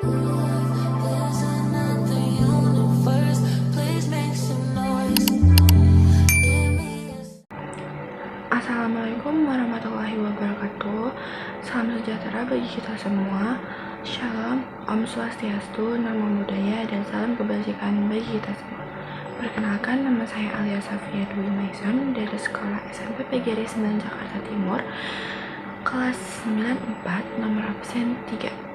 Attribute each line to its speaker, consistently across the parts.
Speaker 1: There's another universe. Please make some noise. Give me a
Speaker 2: Assalamualaikum warahmatullahi wabarakatuh. Salam sejahtera bagi kita semua. Shalom, Om Swastiastu, Namo Buddhaya, dan salam kebajikan bagi kita semua. Perkenalkan, nama saya Alia Safia Dwi Maison dari Sekolah SMP PGRI 9 Jakarta Timur, kelas 94, nomor absen 3.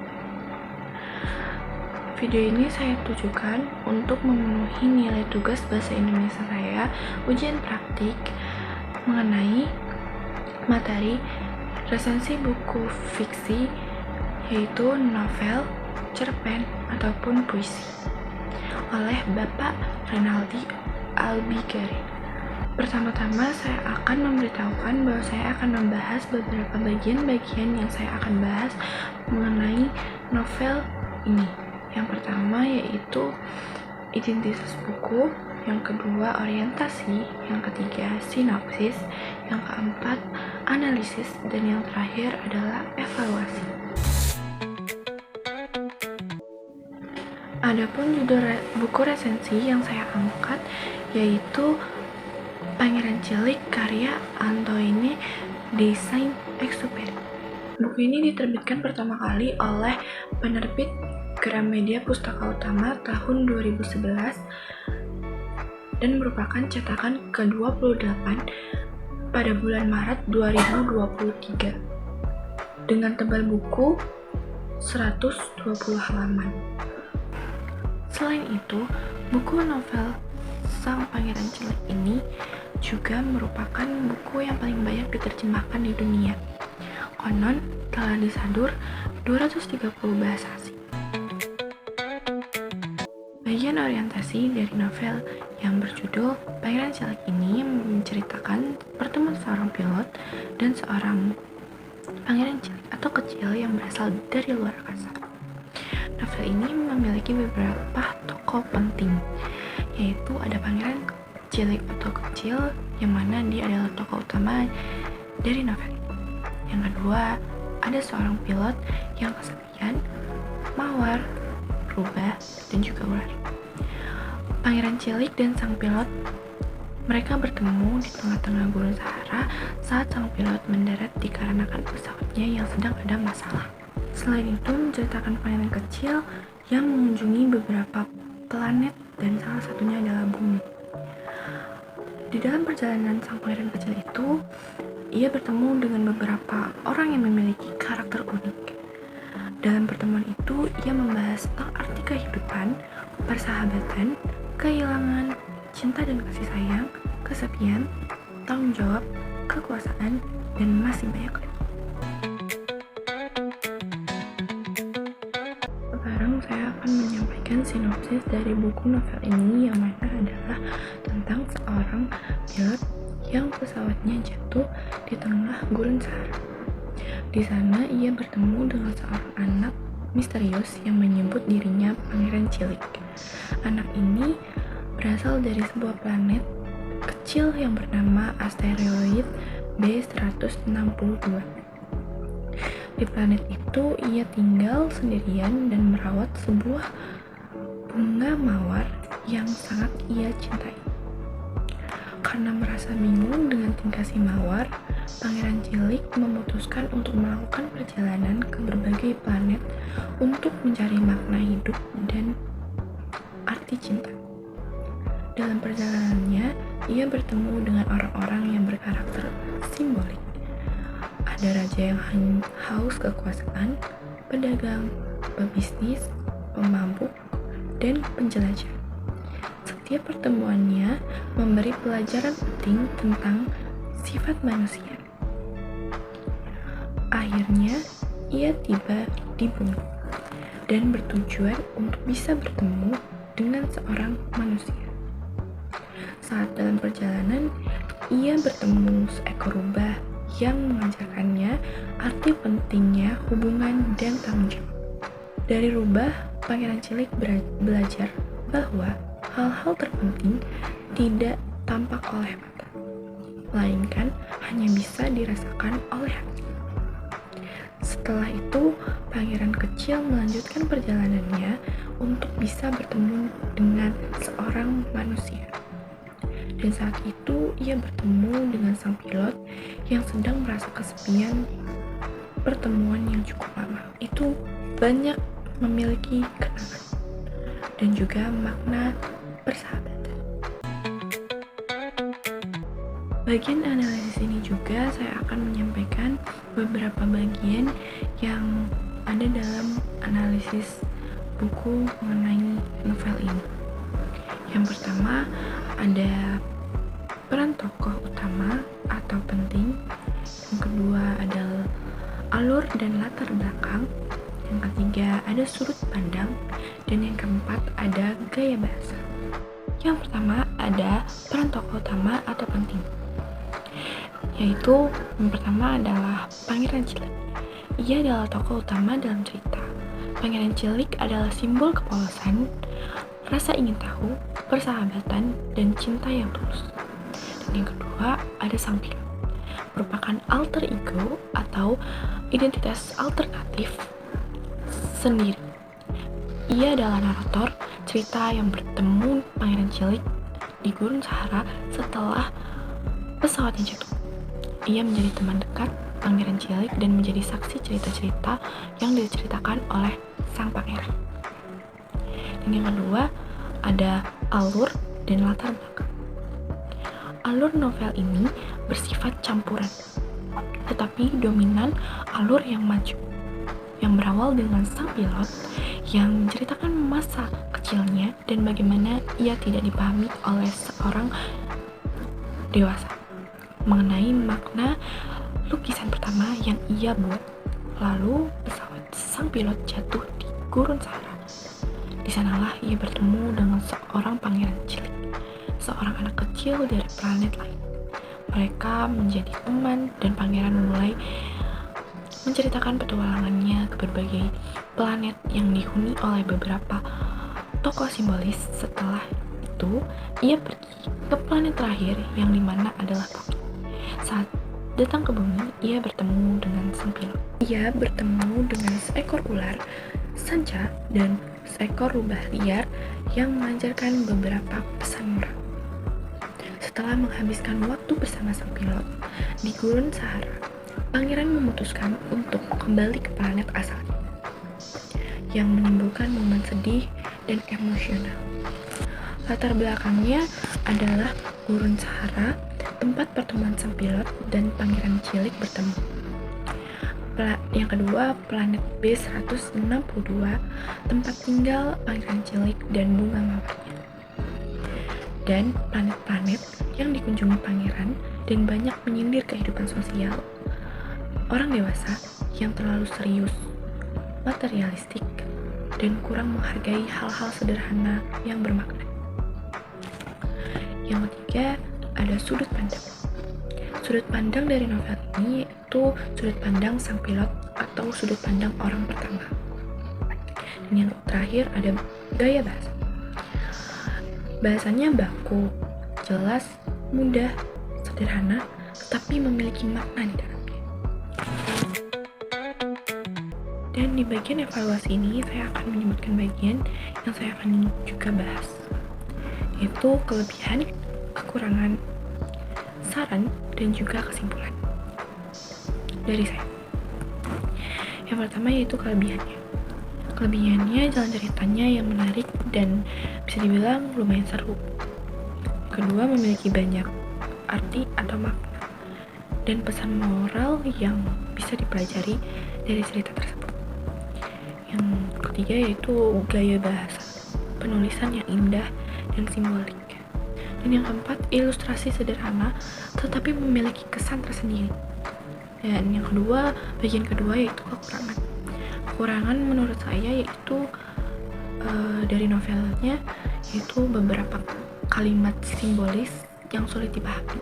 Speaker 2: Video ini saya tujukan untuk memenuhi nilai tugas bahasa Indonesia saya, ujian praktik mengenai materi resensi buku fiksi, yaitu novel, cerpen, ataupun puisi oleh Bapak Renaldi Albigari. Pertama-tama saya akan memberitahukan bahwa saya akan membahas beberapa bagian-bagian yang saya akan bahas mengenai novel ini. Yang pertama yaitu identitas buku, yang kedua orientasi, yang ketiga sinopsis, yang keempat analisis, dan yang terakhir adalah evaluasi. Adapun judul buku resensi yang saya angkat yaitu Pangeran Cilik karya Antoine de Saint-Exupéry. Buku ini diterbitkan pertama kali oleh penerbit Gramedia Pustaka Utama tahun 2011 dan merupakan cetakan ke-28 pada bulan Maret 2023 dengan tebal buku 120 halaman. Selain itu, buku novel Sang Pangeran Cilik ini juga merupakan buku yang paling banyak diterjemahkan di dunia. Konon telah disadur 230 bahasa asing. Bagian orientasi dari novel yang berjudul Pangeran Cilik ini menceritakan pertemuan seorang pilot dan seorang pangeran cilik atau kecil yang berasal dari luar angkasa. Novel ini memiliki beberapa tokoh penting, yaitu ada pangeran cilik atau kecil yang mana dia adalah tokoh utama dari novel ini. Yang kedua, ada seorang pilot yang kesepian, mawar, rubah, dan juga ular. Pangeran cilik dan sang pilot mereka bertemu di tengah-tengah gurun Sahara saat sang pilot mendarat dikarenakan pesawatnya yang sedang ada masalah. Selain itu, menceritakan pangeran kecil yang mengunjungi beberapa planet dan salah satunya adalah bumi. Di dalam perjalanan sang pangeran kecil itu, ia bertemu dengan beberapa orang yang memiliki karakter unik. Dalam pertemuan itu, ia membahas tentang arti kehidupan, persahabatan, kehilangan, cinta dan kasih sayang, kesepian, tanggung jawab, kekuasaan, dan masih banyak lagi. Sekarang saya akan menyampaikan sinopsis dari buku novel ini yang mana adalah tentang seorang pilot yang pesawatnya jatuh di tengah gurun Sahara. Di sana ia bertemu dengan seorang anak misterius yang menyebut dirinya Pangeran Cilik. Anak ini berasal dari sebuah planet kecil yang bernama asteroid B162. Di planet itu ia tinggal sendirian dan merawat sebuah bunga mawar yang sangat ia cintai. Karena merasa bingung dengan tingkah si mawar, Pangeran Cilik memutuskan untuk melakukan perjalanan ke berbagai planet untuk mencari makna hidup dan arti cinta. Dalam perjalanannya, ia bertemu dengan orang-orang yang berkarakter simbolik. Ada raja yang haus kekuasaan, pedagang, pebisnis, pemabuk, dan penjelajah. Setiap pertemuannya memberi pelajaran penting tentang sifat manusia. Akhirnya, ia tiba di bumi dan bertujuan untuk bisa bertemu dengan seorang manusia. Saat dalam perjalanan, ia bertemu seekor rubah yang mengajarkannya arti pentingnya hubungan dan tanggung jawab. Dari rubah, Pangeran Cilik belajar bahwa hal-hal terpenting tidak tampak oleh mata, melainkan hanya bisa dirasakan oleh hati. Setelah itu, pangeran kecil melanjutkan perjalanannya untuk bisa bertemu dengan seorang manusia. Dan saat itu, ia bertemu dengan sang pilot yang sedang merasa kesepian. Pertemuan yang cukup lama itu banyak memiliki kenangan dan juga makna persahabatan. Bagian analisis ini juga saya akan menyampaikan beberapa bagian yang ada dalam analisis buku mengenai novel ini. Yang pertama ada peran tokoh utama atau penting. Yang kedua adalah alur dan latar belakang. Yang ketiga ada sudut pandang. Dan yang keempat ada gaya bahasa. Yang pertama ada peran tokoh utama atau penting, yaitu yang pertama adalah Pangeran Cilik. Ia adalah tokoh utama dalam cerita. Pangeran Cilik adalah simbol kepolosan, rasa ingin tahu, persahabatan, dan cinta yang tulus. Dan yang kedua ada sang pilot, merupakan alter ego atau identitas alternatif sendiri. Ia adalah narator cerita yang bertemu Pangeran Cilik di Gurun Sahara setelah pesawatnya jatuh. Ia menjadi teman dekat Pangeran Cilik dan menjadi saksi cerita-cerita yang diceritakan oleh sang pangeran. Dan yang kedua ada alur dan latar belakang. Alur novel ini bersifat campuran, tetapi dominan alur yang maju, yang berawal dengan sang pilot yang menceritakan masa kecilnya dan bagaimana ia tidak dipahami oleh seorang dewasa mengenai makna lukisan pertama yang ia buat. Lalu pesawat sang pilot jatuh di Gurun Sahara. Di sanalah ia bertemu dengan seorang pangeran cilik, seorang anak kecil dari planet lain. Mereka menjadi teman dan pangeran mulai menceritakan petualangannya ke berbagai planet yang dihuni oleh beberapa tokoh simbolis. Setelah itu, ia pergi ke planet terakhir yang dimana adalah bumi. Saat datang ke bumi, ia bertemu dengan sang pilot. Ia bertemu dengan seekor ular, sanca, dan seekor rubah liar yang mengajarkan beberapa pesan moral. Setelah menghabiskan waktu bersama sang pilot di Gurun Sahara, pangeran memutuskan untuk kembali ke planet asalnya, yang menimbulkan momen sedih dan emosional. Latar belakangnya adalah Gurun Sahara, tempat pertemuan sang pilot dan pangeran cilik bertemu. Yang kedua, planet B162, tempat tinggal pangeran cilik dan bunga mawarnya. Dan planet-planet yang dikunjungi pangeran dan banyak menyindir kehidupan sosial orang dewasa yang terlalu serius, materialistik, dan kurang menghargai hal-hal sederhana yang bermakna. Yang ketiga, ada sudut pandang. Sudut pandang dari novel ini yaitu sudut pandang sang pilot atau sudut pandang orang pertama. Dan yang terakhir ada gaya bahasa. Bahasanya baku, jelas, mudah, sederhana, tetapi memiliki makna di dalamnya. Dan di bagian evaluasi ini saya akan menyebutkan bagian yang saya akan juga bahas, yaitu kelebihan, kekurangan, saran, dan juga kesimpulan dari saya. Yang pertama yaitu kelebihannya. Kelebihannya jalan ceritanya yang menarik dan bisa dibilang lumayan seru. Kedua, memiliki banyak arti atau makna dan pesan moral yang bisa dipelajari dari cerita tersebut. Yang ketiga yaitu gaya bahasa, penulisan yang indah dan simbolik. Dan yang keempat, ilustrasi sederhana tetapi memiliki kesan tersendiri. Dan yang kedua, bagian kedua yaitu kekurangan. Kekurangan menurut saya yaitu dari novelnya yaitu beberapa kalimat simbolis yang sulit dipahami,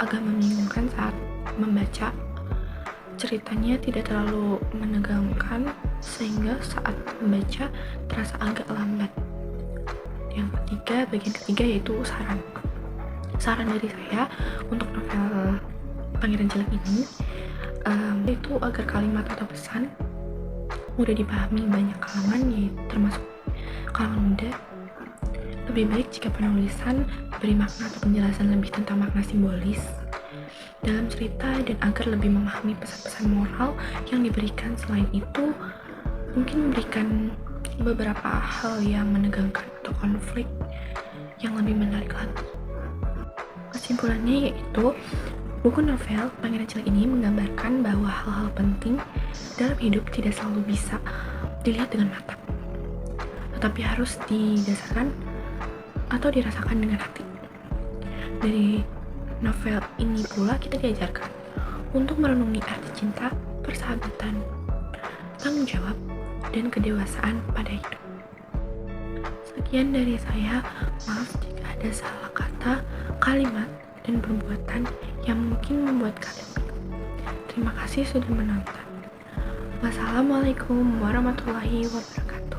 Speaker 2: agak membingungkan saat membaca. Ceritanya tidak terlalu menegangkan sehingga saat membaca terasa agak lambat. Yang ketiga, bagian ketiga yaitu saran. Saran dari saya untuk novel Pangeran Cilik ini Itu agar kalimat atau pesan mudah dipahami banyak kalangan, yaitu termasuk kalangan muda. Lebih baik jika penulisan beri makna atau penjelasan lebih tentang makna simbolis dalam cerita dan agar lebih memahami pesan-pesan moral yang diberikan. Selain itu, mungkin memberikan beberapa hal yang menegangkan atau konflik yang lebih menarik lagi. Kesimpulannya yaitu, buku novel Pangeran Cilik ini menggambarkan bahwa hal-hal penting dalam hidup tidak selalu bisa dilihat dengan mata, tetapi harus didasarkan atau dirasakan dengan hati. Dari novel ini pula kita diajarkan untuk merenungi arti cinta, persahabatan, tanggung jawab, dan kedewasaan pada hidup. Sekian dari saya, maaf jika ada salah kata, kalimat, dan perbuatan yang mungkin membuat kalian bingung. Terima kasih sudah menonton. Wassalamualaikum warahmatullahi wabarakatuh.